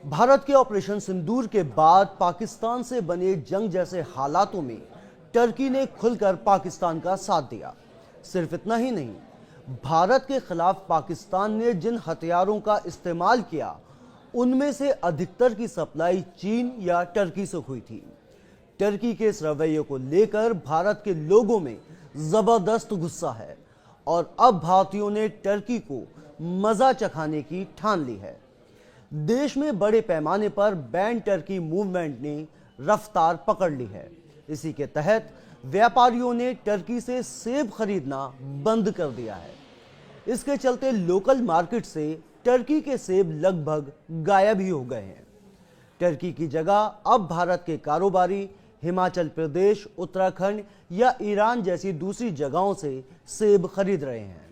भारत के ऑपरेशन सिंदूर के बाद पाकिस्तान से बने जंग जैसे हालातों में टर्की ने खुलकर पाकिस्तान का साथ दिया। सिर्फ इतना ही नहीं, भारत के खिलाफ पाकिस्तान ने जिन हथियारों का इस्तेमाल किया उनमें से अधिकतर की सप्लाई चीन या टर्की से हुई थी। टर्की के इस रवैये को लेकर भारत के लोगों में जबरदस्त गुस्सा है और अब भारतीयों ने टर्की को मजा चखाने की ठान ली है। देश में बड़े पैमाने पर बैन टर्की मूवमेंट ने रफ्तार पकड़ ली है। इसी के तहत व्यापारियों ने टर्की से सेब खरीदना बंद कर दिया है। इसके चलते लोकल मार्केट से टर्की के सेब लगभग गायब ही हो गए हैं। टर्की की जगह अब भारत के कारोबारी हिमाचल प्रदेश, उत्तराखंड या ईरान जैसी दूसरी जगहों से सेब खरीद रहे हैं।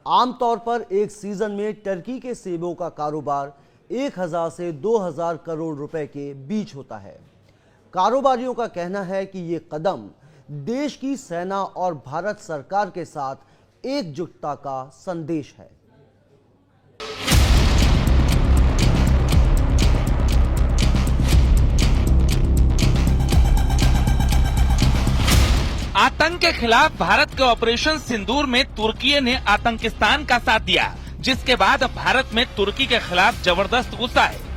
आमतौर पर एक सीजन में टर्की के सेबों का कारोबार 1000 से 2000 करोड़ रुपए के बीच होता है। कारोबारियों का कहना है कि ये कदम देश की सेना और भारत सरकार के साथ एकजुटता का संदेश है। आतंक के खिलाफ भारत के ऑपरेशन सिंदूर में तुर्की ने आतंकिस्तान का साथ दिया, जिसके बाद भारत में तुर्की के खिलाफ जबरदस्त गुस्सा है।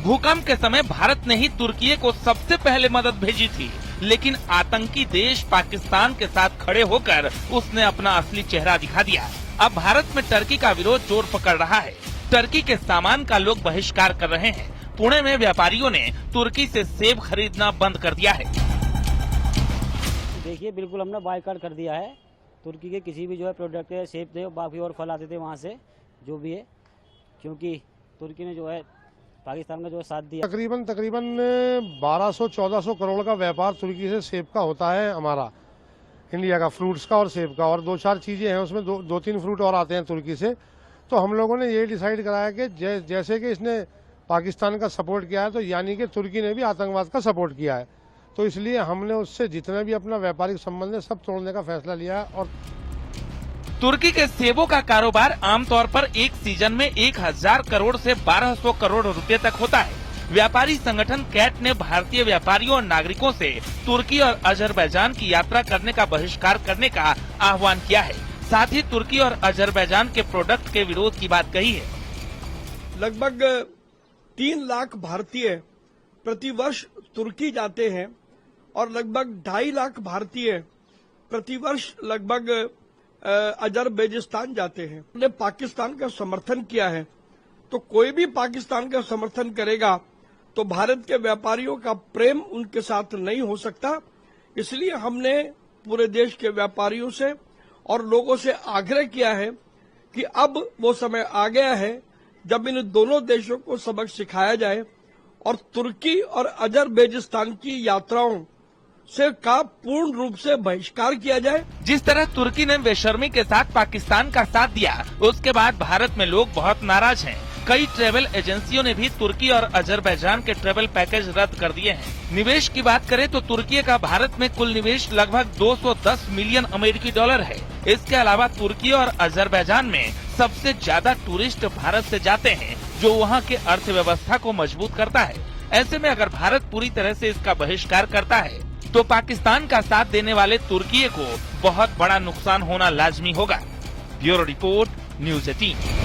भूकंप के समय भारत ने ही तुर्की को सबसे पहले मदद भेजी थी, लेकिन आतंकी देश पाकिस्तान के साथ खड़े होकर उसने अपना असली चेहरा दिखा दिया। अब भारत में टर्की का विरोध जोर पकड़ रहा है। टर्की के सामान का लोग बहिष्कार कर रहे हैं। पुणे में व्यापारियों ने तुर्की से सेब खरीदना बंद कर दिया है। देखिए, बिल्कुल हमने बायकॉट कर दिया है। तुर्की के किसी भी जो है प्रोडक्ट है, सेब थे, बाकी और फल आते थे वहाँ से जो भी है, क्योंकि तुर्की ने जो है पाकिस्तान का जो है साथ दिया। तकरीबन 1200-1400 करोड़ का व्यापार तुर्की से सेब का होता है हमारा, इंडिया का, फ्रूट्स का और सेब का, और 2-4 चीजें हैं उसमें, 2-3 फ्रूट और आते हैं तुर्की से। तो हम लोगों ने ये डिसाइड कराया कि जैसे कि इसने पाकिस्तान का सपोर्ट किया है, तो यानी कि तुर्की ने भी आतंकवाद का सपोर्ट किया है। तो इसलिए हमने उससे जितना भी अपना व्यापारिक संबंध है सब तोड़ने का फैसला लिया है। और तुर्की के सेबों का कारोबार आमतौर पर एक सीजन में 1000 करोड़ से 1200 करोड़ रुपए तक होता है। व्यापारी संगठन कैट ने भारतीय व्यापारियों और नागरिकों से तुर्की और अजरबैजान की यात्रा करने का बहिष्कार करने का आह्वान किया है। साथ ही तुर्की और अजरबैजान के प्रोडक्ट के विरोध की बात कही है। लगभग 3 लाख भारतीय प्रतिवर्ष तुर्की जाते हैं और लगभग 2.5 लाख भारतीय प्रतिवर्ष लगभग अजरबैजान जाते हैं। हमने पाकिस्तान का समर्थन किया है, तो कोई भी पाकिस्तान का समर्थन करेगा तो भारत के व्यापारियों का प्रेम उनके साथ नहीं हो सकता। इसलिए हमने पूरे देश के व्यापारियों से और लोगों से आग्रह किया है कि अब वो समय आ गया है जब इन दोनों देशों को सबक सिखाया जाए और तुर्की और अजरबैजान की यात्राओं से का पूर्ण रूप से बहिष्कार किया जाए। जिस तरह तुर्की ने बेशर्मी के साथ पाकिस्तान का साथ दिया, उसके बाद भारत में लोग बहुत नाराज हैं। कई ट्रेवल एजेंसियों ने भी तुर्की और अजरबैजान के ट्रेवल पैकेज रद्द कर दिए हैं। निवेश की बात करें तो तुर्की का भारत में कुल निवेश लगभग 210 मिलियन अमेरिकी डॉलर है। इसके अलावा तुर्की और अजरबैजान में सबसे ज्यादा टूरिस्ट भारत से जाते हैं, जो वहाँ के अर्थव्यवस्था को मजबूत करता है। ऐसे में अगर भारत पूरी तरह से इसका बहिष्कार करता है तो पाकिस्तान का साथ देने वाले तुर्की को बहुत बड़ा नुकसान होना लाजमी होगा। Bureau report, news 18।